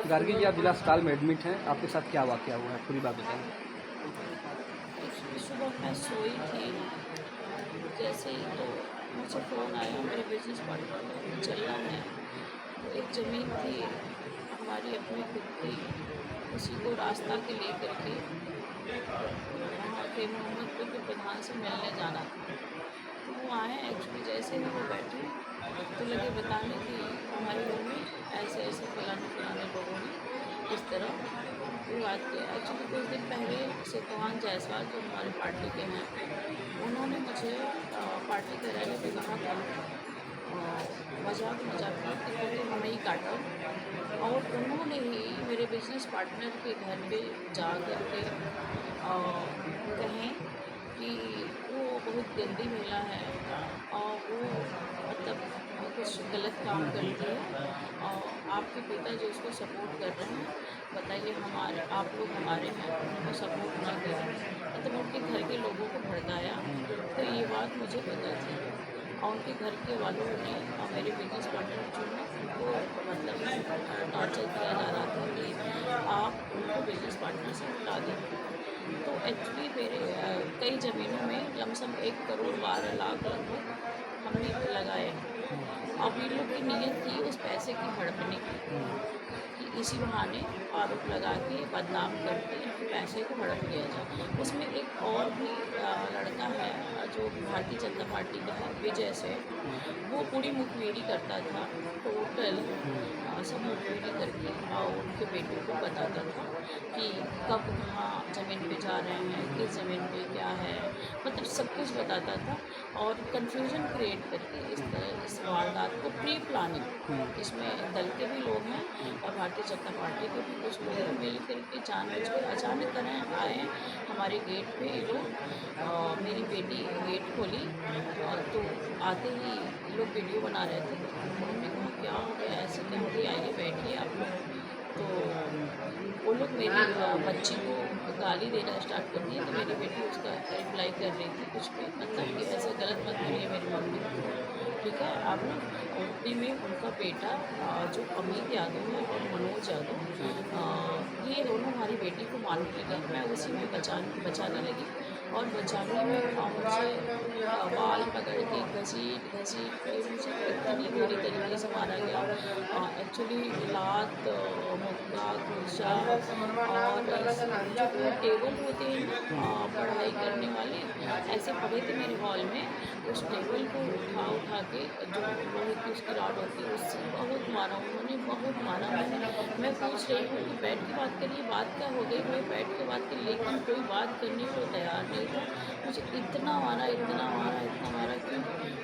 गार्गी जी, आप जिला अस्पताल में एडमिट हैं, आपके साथ क्या वाकया हुआ है, पूरी बात बताएं। सुबह मैं सोई थी, जैसे ही तो मुझे फ़ोन आया मेरे बिजनेस पार्टनर का, चलना है। तो एक ज़मीन थी हमारी अपनी खुद की, उसी को रास्ता के लेकर के वहाँ के मोहम्मदपुर के प्रधान से मिलने जाना था। तो वो आए, एक्चुअली जैसे ही वो बैठे तो लगे बताने कि हमारे घर में ऐसे ऐसे फलाने लोगों ने इस तरह विवाद किया। एक्चुअली कुछ दिन पहले सिद्धवान जायसवाल जो हमारे पार्टी के हैं, उन्होंने मुझे पार्टी के रैली पे कहा था, मजाक में कि तुमने हमें ही काटा। और उन्होंने ही मेरे बिजनेस पार्टनर के घर पे जा कर के कहें कि वो बहुत गंदी महिला है और वो मतलब कुछ गलत काम करती है और आपके पिता जो उसको सपोर्ट कर रहे हैं, बताइए हमारे आप लोग हमारे हैं, उनको सपोर्ट ना करें। मतलब उनके घर के लोगों को भड़काया। तो ये बात मुझे पता थी और उनके घर के वालों ने और मेरे बिजनेस पार्टनर जो हैं उनको मतलब टॉर्चर किया जा रहा था कि आप उनको बिजनेस पार्टनर से हटा दें। तो एक्चुअली मेरे कई ज़मीनों में लमसम 1,12,00,000 लगभग हमने लगाए। अब ये लोग की नीयत थी उस पैसे की हड़पने की, कि इसी बहाने आरोप लगा के बदनाम करके पैसे को हड़प लिया जाए। उसमें एक और भी लड़का है जो भारतीय जनता पार्टी का है, विजय से, वो पूरी मुखबिरी करता था, टोटल सब मुखबिरी करके और उनके बेटों को बताता था कि कब कहाँ ज़मीन पे जा रहे हैं, किस ज़मीन पे क्या है, मतलब सब कुछ बताता था और कन्फ्यूजन क्रिएट करके इस वारदात को प्री प्लानिंग, इसमें दल के भी लोग हैं और भारतीय जनता पार्टी के भी कुछ लोग मिल करके जानबूझकर अचानक तरह आए हमारे गेट पे। ये लोग मेरी बेटी गेट खोली तो आते ही ये लोग वीडियो बना रहे थे। तो उन्होंने कहा क्या हो गया, ऐसे कहती आइए बैठिए आप लोग। तो वो लोग मेरी बच्ची को गाली देना स्टार्ट कर दिए। तो मेरी बेटी उसका रिप्लाई कर रही थी कुछ भी, मतलब कि ऐसे गलत मत बोलिए मेरी मम्मी को, ठीक है। आप ना यूपी में उनका बेटा जो अमित यादव है और मनोज यादव, ये दोनों हमारी बेटी को मारने लगे। मैं उसी में बचाने लगी और बचाने में मुझे बाल पकड़ के घसीट के मुझे इतनी बुरी तरीके से मारा गया। एक्चुअली लात, मुक्का, खुरचा और जो टेबल होते हैं पढ़ाई करने वाले, ऐसे पड़े थे मेरे हॉल में। उस टेबल को उठा के जो लोहे की उसकी रॉड होती है उससे बहुत मारा उन्होंने, बहुत मारा। मैं पूछ रही हूँ कि बैठ के बात करिए, बात क्या हो गई भाई, बैठ के बात करिए, लेकिन कोई बात करने को तैयार नहीं था। मुझे इतना मारा कि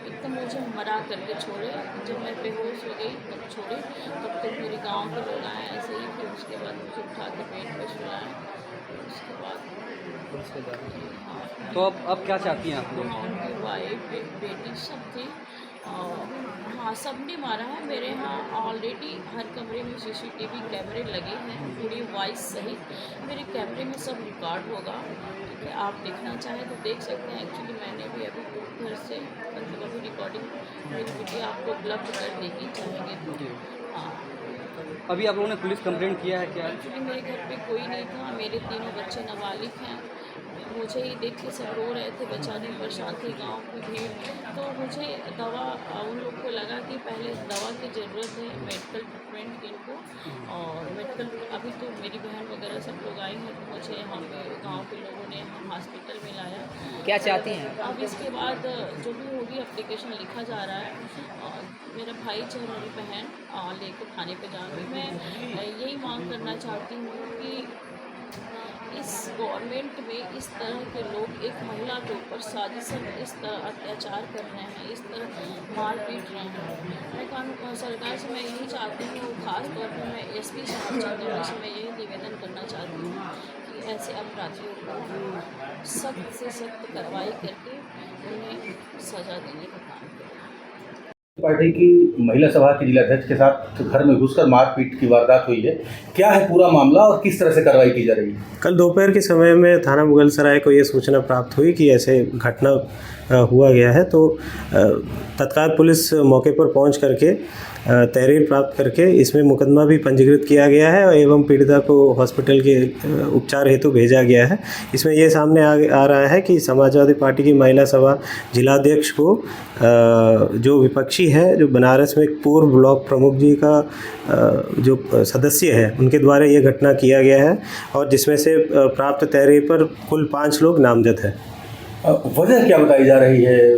एकदम मुझे मरा करके छोड़े। जब मैं बेहोश हो गई तब छोड़े, तब तक मेरे गांव के लोग आए ऐसे ही। फिर उसके बाद मुझे उठा के पेट पे सुलाए। उसके बाद हाँ, तो अब क्या चाहती हैं आप लोग? हाँ, उनकी वाइफ बेटी सब थी। हाँ, सबने मारा है। मेरे यहाँ ऑलरेडी हर कमरे में CCTV कैमरे लगे हैं, पूरी वॉइस सहित मेरे कैमरे में सब रिकॉर्ड होगा, ठीक है। आप देखना चाहें तो देख सकते हैं। एक्चुअली मैंने भी अभी घर से मतलब अभी रिकॉर्डिंग मेरी बेटी आपको उपलब्ध कर देगी चाहेंगे तो। हाँ, अभी आप लोगों ने पुलिस कंप्लेंट किया है क्या? एक्चुअली मेरे घर पे कोई नहीं था, मेरे तीनों बच्चे नाबालिग हैं। मुझे ही देख के सब रो रहे थे, बचाने परेशान थे, गाँव की भीड़। तो मुझे दवा, उन लोग को लगा कि पहले दवा की ज़रूरत है, मेडिकल ट्रीटमेंट की इनको। और मेडिकल अभी तो मेरी बहन वगैरह सब लोग आई हैं, तो मुझे यहाँ पे गाँव के लोगों ने हम हॉस्पिटल में लाया। क्या चाहती हैं? अब इसके बाद जो भी होगी एप्लीकेशन लिखा जा रहा है। मेरा भाई चाहे मेरी बहन लेकर थाने पे जाऊँगी। मैं यही मांग करना चाहती हूँ कि इस गवर्नमेंट में इस तरह के लोग एक महिला के ऊपर साजिशन इस तरह अत्याचार कर रहे हैं, इस तरह मार पीट रहे हैं। मैं कानून सरकार से मैं यही चाहती हूँ, ख़ास तौर पर मैं SP साहब चंदौली से मैं यही निवेदन करना चाहती हूँ कि ऐसे अपराधियों को सख्त से सख्त कार्रवाई करके उन्हें सज़ा देने का काम करें। पार्टी की महिला सभा की जिलाध्यक्ष के साथ घर में घुसकर मारपीट की वारदात हुई है, क्या है पूरा मामला और किस तरह से कार्रवाई की जा रही है? कल दोपहर के समय में थाना मुगलसराय को ये सूचना प्राप्त हुई कि ऐसे घटना हुआ गया है। तो तत्काल पुलिस मौके पर पहुंच करके तहरीर प्राप्त करके इसमें मुकदमा भी पंजीकृत किया गया है एवं पीड़िता को हॉस्पिटल के उपचार हेतु भेजा गया है। इसमें ये सामने आ रहा है कि समाजवादी पार्टी की महिला सभा जिलाध्यक्ष को जो विपक्षी है, जो बनारस में पूर्व ब्लॉक प्रमुख जी का जो सदस्य है, उनके द्वारा ये घटना किया गया है और जिसमें से प्राप्त तहरीर पर कुल 5 लोग नामजद हैं। वजह क्या बताई जा रही है?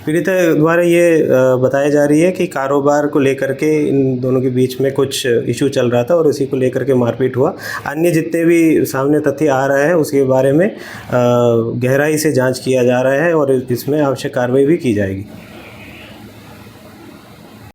पीड़िता द्वारा ये बताया जा रही है कि कारोबार को लेकर के इन दोनों के बीच में कुछ इशू चल रहा था और उसी को लेकर के मारपीट हुआ। अन्य जितने भी सामने तथ्य आ रहे हैं उसके बारे में गहराई से जांच किया जा रहा है और इसमें आवश्यक कार्रवाई भी की जाएगी।